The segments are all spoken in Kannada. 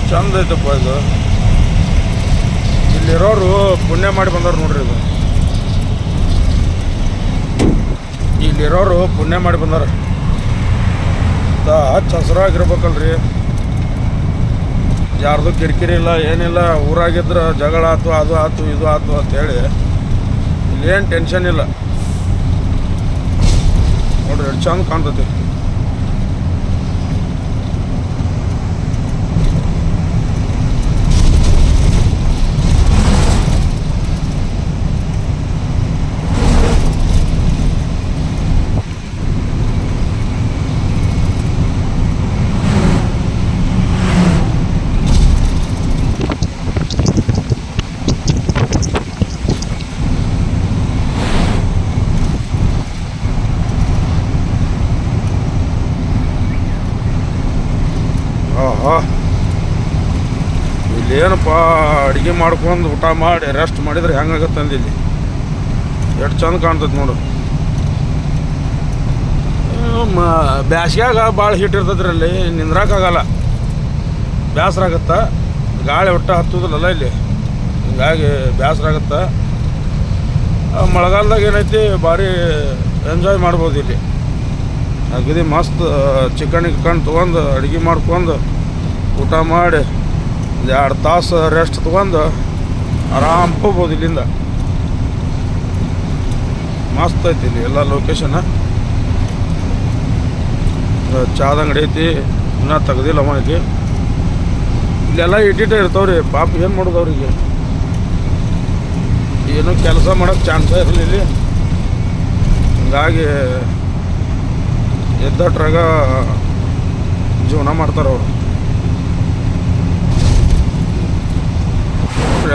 ಚಂದ ಐತಪ್ಪ ಇದು. ಇಲ್ಲಿರೋರು ಪುಣ್ಯ ಮಾಡಿ ಬಂದವ್ರು ನೋಡ್ರಿ. ಇದು ಇಲ್ಲಿರೋರು ಪುಣ್ಯ ಮಾಡಿ ಬಂದಾರ. ಹಚ್ಚ ಹಸಿರಾಗಿರ್ಬೇಕಲ್ರಿ. ಯಾರ್ದು ಕಿರಿಕಿರಿ ಇಲ್ಲ, ಏನಿಲ್ಲ. ಊರಾಗಿದ್ರೆ ಜಗಳ ಆಯ್ತು, ಅದು ಆಯ್ತು, ಇದು ಆಯ್ತು ಅಂತೇಳಿ ಇಲ್ಲೇನು ಟೆನ್ಷನ್ ಇಲ್ಲ ನೋಡ್ರಿ. ಎಷ್ಟು ಚಂದ ಕಾಣ್ತೈತಿ. ಇಲ್ಲೇನಪ್ಪ ಅಡುಗೆ ಮಾಡ್ಕೊಂಡು ಊಟ ಮಾಡಿ ರೆಸ್ಟ್ ಮಾಡಿದ್ರೆ ಹೆಂಗಾಗತ್ತೆ ಅಂದಿಲ್ಲಿ. ಎಷ್ಟು ಚಂದ ಕಾಣ್ತೈತೆ ನೋಡು. ಬ್ಯಾಸ್ಗ್ಯಾಗ ಭಾಳ ಹೀಟ್ ಇರ್ತೈತ್ರಿ ಅಲ್ಲಿ, ನಿಂದ್ರಾಕಾಗಲ್ಲ, ಬೇಸರ ಆಗತ್ತೆ. ಗಾಳಿ ಒಟ್ಟು ಹತ್ತೋದಿಲ್ಲಲ್ಲ ಇಲ್ಲಿ, ಹಿಂಗಾಗಿ ಬೇಸರ ಆಗತ್ತೆ. ಮಳೆಗಾಲದಾಗ ಏನೈತಿ ಭಾರಿ ಎಂಜಾಯ್ ಮಾಡ್ಬೋದು ಇಲ್ಲಿ. ಅಗದಿ ಮಸ್ತ್ ಚಿಕನ್ ತೊಗೊಂಡು ಅಡುಗೆ ಮಾಡ್ಕೊಂಡು ಊಟ ಮಾಡಿ 2 ತಾಸು ರೆಸ್ಟ್ ತೊಗೊಂಡು ಆರಾಮ್ ಹೋಗ್ಬೋದು ಇಲ್ಲಿಂದ. ಮಸ್ತ್ ಐತಿ ಇಲ್ಲಿ ಎಲ್ಲ ಲೊಕೇಶನ್. ಚಾದ ಅಂಗಡಿ ಐತಿ, ಇನ್ನೂ ತೆಗ್ದಿಲ್ಲವ ಇಲ್ಲಿ. ಇಲ್ಲೆಲ್ಲ ಇಟ್ಟಿಟ್ಟೆ ಇರ್ತಾವ್ರಿ. ಪಾಪ ಏನು ಮಾಡೋದು ಅವ್ರಿಗೆ, ಏನು ಕೆಲಸ ಮಾಡೋಕ್ಕೆ ಚಾನ್ಸೇ ಇರಲಿಲ್ಲ ಇಲ್ಲಿ. ಹಂಗಾಗಿ ಎದ್ದಟ್ರಾಗ ಜೀವನ ಮಾಡ್ತಾರೆ ಅವರು.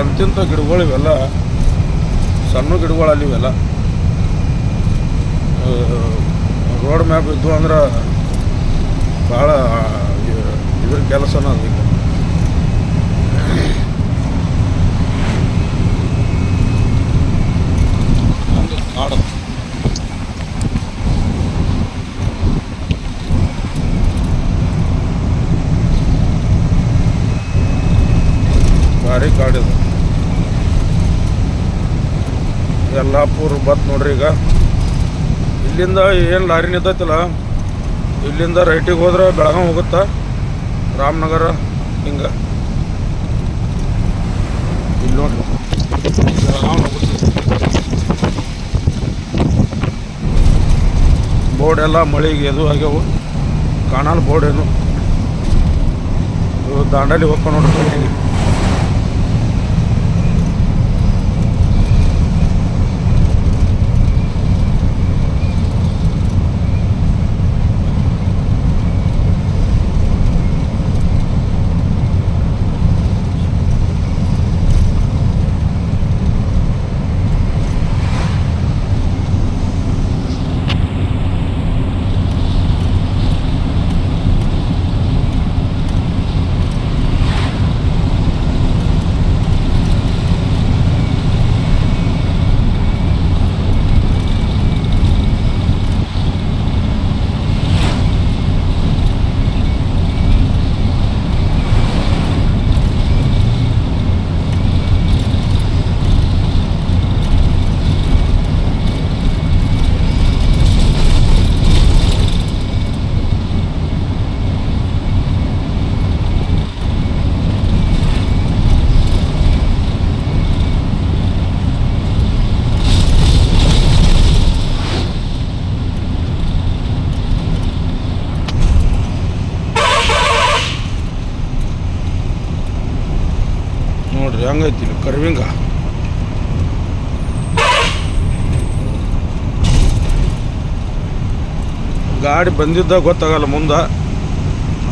ಎಂತಿಂಥ ಗಿಡಗಳು ಇವೆಲ್ಲ, ಸಣ್ಣ ಗಿಡಗಳಲ್ಲಿ ಇವೆಲ್ಲ. ರೋಡ್ ಮ್ಯಾಪ್ ಇದ್ದು ಅಂದ್ರೆ ಭಾಳ ಇದ್ರ ಕೆಲಸನ ಅದಕ್ಕೆ. ಕಾಡು ಭಾರಿ ಕಾಡಿದೆ. ಯಲ್ಲಾಪುರ ಬತ್ ನೋಡ್ರಿ. ಈಗ ಇಲ್ಲಿಂದ ಏನು ಲಾರಿ ನಿಂತೈತಿಲ್ಲ, ಇಲ್ಲಿಂದ ರೈಟಿಗೆ ಹೋದ್ರೆ ಬೆಳಗಾವಿ ಹೋಗುತ್ತಾ, ರಾಮನಗರ ಹಿಂಗೆ. ಇಲ್ಲಿ ನೋಡ್ರಿ ಬೆಳಗಾವಿ ಹೋಗುತ್ತೆ. ಬೋರ್ಡ್ ಎಲ್ಲ ಮಳೆಗೆ ಎದು ಆಗ್ಯಾವು, ಕಾಣಲ್ಲ ಬೋರ್ಡ್ ಏನು. ದಾಂಡಲಿ ಹೋಗ್ಕೊಂಡು ನೋಡ್ರಿ. ನೋಡ್ರಿ ಹಂಗೈತಿ ಕರ್ವಿಂಗ. ಗಾಡಿ ಬಂದಿದ್ದ ಗೊತ್ತಾಗಲ್ಲ ಮುಂದೆ,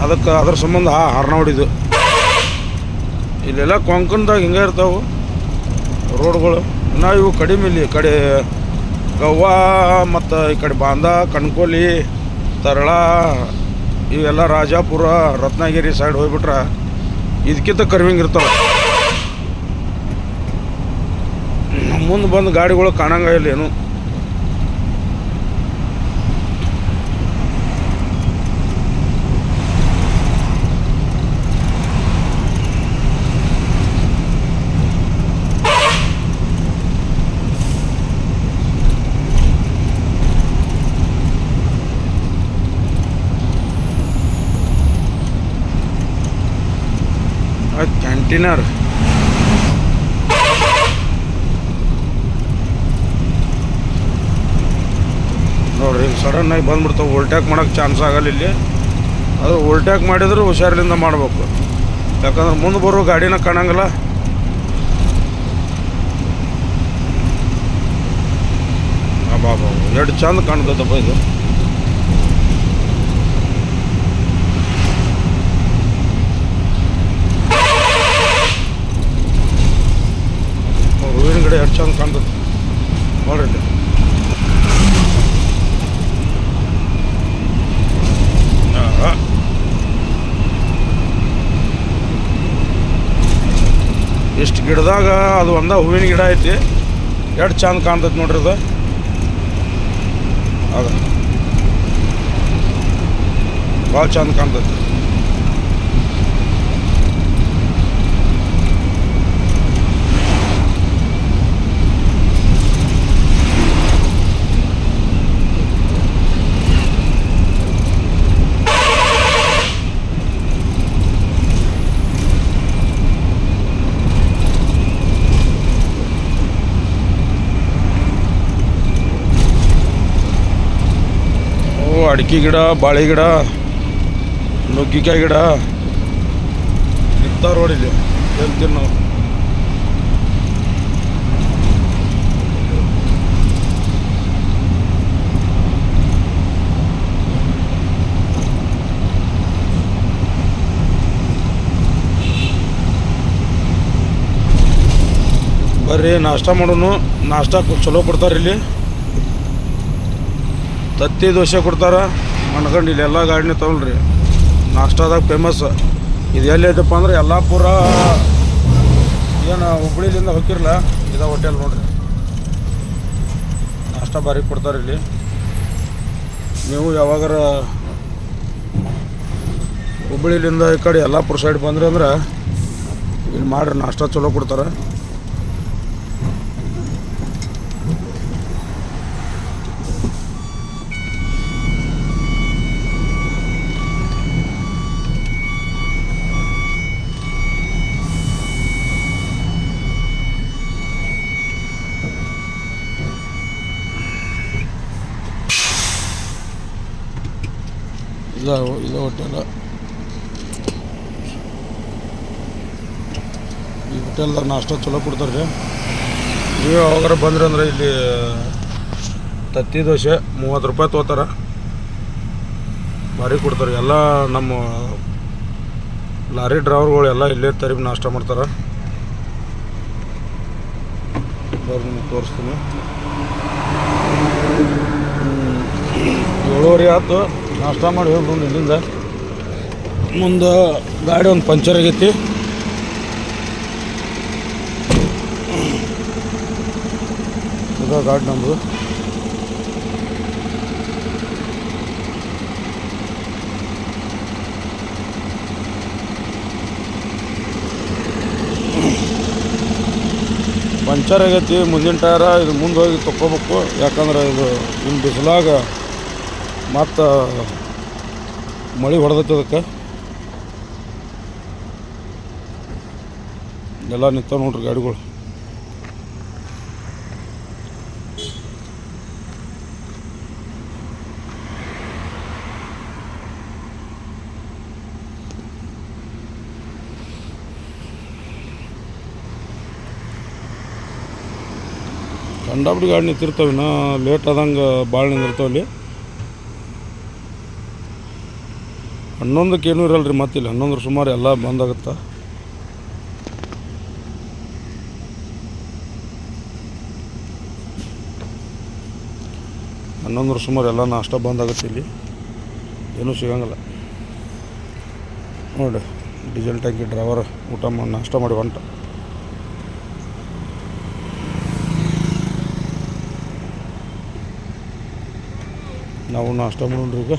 ಅದಕ್ಕೆ ಅದ್ರ ಸಂಬಂಧ ಹಾರ್ನ ಹೊಡಿದು. ಇಲ್ಲೆಲ್ಲ ಕೊಂಕನ್ದಾಗ ಹಿಂಗೆ ಇರ್ತಾವೆ ರೋಡ್ಗಳು. ನಾವು ಇವು ಕಡಿಮೆ ಇಲ್ಲಿ ಕಡೆ ಗವ್ವ ಮತ್ತು ಈ ಕಡೆ ಬಾಂಧ, ಕಣ್ಕೋಲಿ, ತರಳ, ಇವೆಲ್ಲ ರಾಜಾಪುರ, ರತ್ನಗಿರಿ ಸೈಡ್ ಹೋಗ್ಬಿಟ್ರೆ ಇದಕ್ಕಿಂತ ಕರ್ವಿಂಗ್ ಇರ್ತಾವೆ. ಮುಂದೆ ಬಂದು ಗಾಡಿಗಳು ಕಾಣಂಗಿಲ್ಲ ಏನು. ಕಟ್ಟಿನಾರ ನೋಡ್ರಿ ಹಿಂಗೆ ಸಡನ್ನಾಗಿ ಬಂದ್ಬಿಡ್ತಾವೆ. ಓಲ್ಟ್ಯಾಕ್ ಮಾಡೋಕ್ಕೆ ಚಾನ್ಸ್ ಆಗಲ್ಲ ಇಲ್ಲಿ. ಅದು ಓಲ್ಟ್ಯಾಕ್ ಮಾಡಿದ್ರೆ ಹುಷಾರಿನಿಂದ ಮಾಡಬೇಕು, ಯಾಕಂದ್ರೆ ಮುಂದೆ ಬರೋ ಗಾಡಿನ ಕಾಣಂಗಿಲ್ಲ. ಬಾಬಾ ಎಷ್ಟು ಚಂದ ಕಾಣ್ತದಪ್ಪ ಇದು. ಹೂವಿನ ಗಿಡ ಎಷ್ಟು ಚಂದ ಕಾಣ್ತದೆ ನೋಡ್ರಿ. ಇಷ್ಟು ಗಿಡದಾಗ ಅದು ಒಂದ ಹೂವಿನ ಗಿಡ ಐತಿ, ಎಷ್ಟು ಚಂದ ಕಾಣ್ತೈತಿ ನೋಡ್ರಿ. ಅದು ಅದ ಭಾಳ ಚಂದ ಕಾಣ್ತೈತಿ. ಅಡಿಕೆ ಗಿಡ, ಬಾಳೆ ಗಿಡ, ನುಗ್ಗಿಕಾಯಿ ಗಿಡ ಇರ್ತಾವ ನೋಡಿ ಇಲ್ಲಿ. ಹೇಳ್ತೀನಿ ನಾವು ಬರ್ರಿ ನಾಷ್ಟ ಮಾಡೋನು. ನಾಷ್ಟ ಚಲೋ ಕೊಡ್ತಾರೆ ಇಲ್ಲಿ. ತತ್ತಿ ದೋಸೆ ಕೊಡ್ತಾರೆ ಅನ್ಕೊಂಡು ಇಲ್ಲಿ ಎಲ್ಲ ಗಾಡಿನ ತೊಗೊಳ್ರಿ. ನಾಷ್ಟಾದಾಗ ಫೇಮಸ್ ಇದು. ಎಲ್ಲಿ ಐತಪ್ಪ ಅಂದ್ರೆ ಯಲ್ಲಾಪುರ ಏನು ಹುಬ್ಬಳ್ಳಿಲಿಂದ ಹೋಗಿರಲ್ಲ, ಇದ ಹೋಟೆಲ್ ನೋಡ್ರಿ. ನಾಷ್ಟ ಭಾರಿ ಕೊಡ್ತಾರೆ ಇಲ್ಲಿ. ನೀವು ಯಾವಾಗಾರ ಹುಬ್ಬಳ್ಳಿಲಿಂದ ಈ ಕಡೆ ಯಲ್ಲಾಪುರ ಸೈಡ್ ಬಂದ್ರಿ ಅಂದ್ರೆ ಇಲ್ಲಿ ಮಾಡ್ರಿ, ನಾಷ್ಟ ಚಲೋ ಕೊಡ್ತಾರೆ. ಇದು ಹೋಟೆಲ್. ಈ ಹೋಟೆಲ್ದಾಗ ನಾಷ್ಟ ಚಲೋ ಕೊಡ್ತಾರೆ ರೀ. ನೀವು ಯಾವಾಗಾರ ಬಂದ್ರಿ ಅಂದ್ರೆ ಇಲ್ಲಿ ತತ್ತಿ ದೋಸೆ 30 ರೂಪಾಯಿ ತೊಗೋತಾರೆ, ಭಾರಿ ಕೊಡ್ತಾರೆ. ಎಲ್ಲ ನಮ್ಮ ಲಾರಿ ಡ್ರೈವರ್ಗಳು ಎಲ್ಲ ಇಲ್ಲೇ ತರಿಬಿ ನಾಷ್ಟ ಮಾಡ್ತಾರೆ. ನಿಮಗೆ ತೋರಿಸ್ತೀನಿ. 7:30 ಆಯ್ತು. ನಾಷ್ಟ ಮಾಡಿ ಹೋಗ್ಬಿಡು ಇಲ್ಲಿಂದ. ಮುಂದೆ ಗಾಡಿ ಒಂದು ಪಂಚರ್ ಆಗೈತಿ. ಇದು ಗಾಡಿ ನಮ್ಮದು. ಪಂಚರ್ ಆಗೈತಿ ಮುಂದಿನ ಟಯರ. ಇದು ಮುಂದೆ ಹೋಗಿ ತೊಗೋಬೇಕು, ಯಾಕಂದ್ರೆ ಇದು ಇನ್ನು ಬಿಸಿಲಾಗ ಮತ್ತು ಮಳೆ ಹೊಡೆದೈತೆ. ಅದಕ್ಕೆ ಎಲ್ಲ ನಿಂತಾವ ನೋಡ್ರಿ ಗಾಡಿಗಳು. ಕಂಡಾಬಿಡಿ ಗಾಡಿ ನಿಂತಿರ್ತಾವೆ. ಇನ್ನೂ ಲೇಟ್ ಆದಂಗೆ ಭಾಳ ನಿಂದಿರ್ತಾವಲ್ಲಿ. 11ಕ್ಕೆ ಏನೂ ಇರಲ್ಲ ರೀ. ಮತ್ತಿಲ್ಲ 11 ಸುಮಾರು ಎಲ್ಲ ಬಂದಾಗುತ್ತೆ. ಸುಮಾರು ಎಲ್ಲ ನಾಷ್ಟ ಬಂದಾಗುತ್ತೆ. ಇಲ್ಲಿ ಏನೂ ಸಿಗಂಗಿಲ್ಲ ನೋಡಿ. ಡೀಸೆಲ್ ಟ್ಯಾಂಕಿ ಡ್ರೈವರ್ ಊಟ ಮಾಡಿ ನಾಷ್ಟ ಮಾಡಿ ಹೊಂಟ. ನಾವು ನಾಷ್ಟ ಮಾಡೋಣ್ರಿ ಈಗ.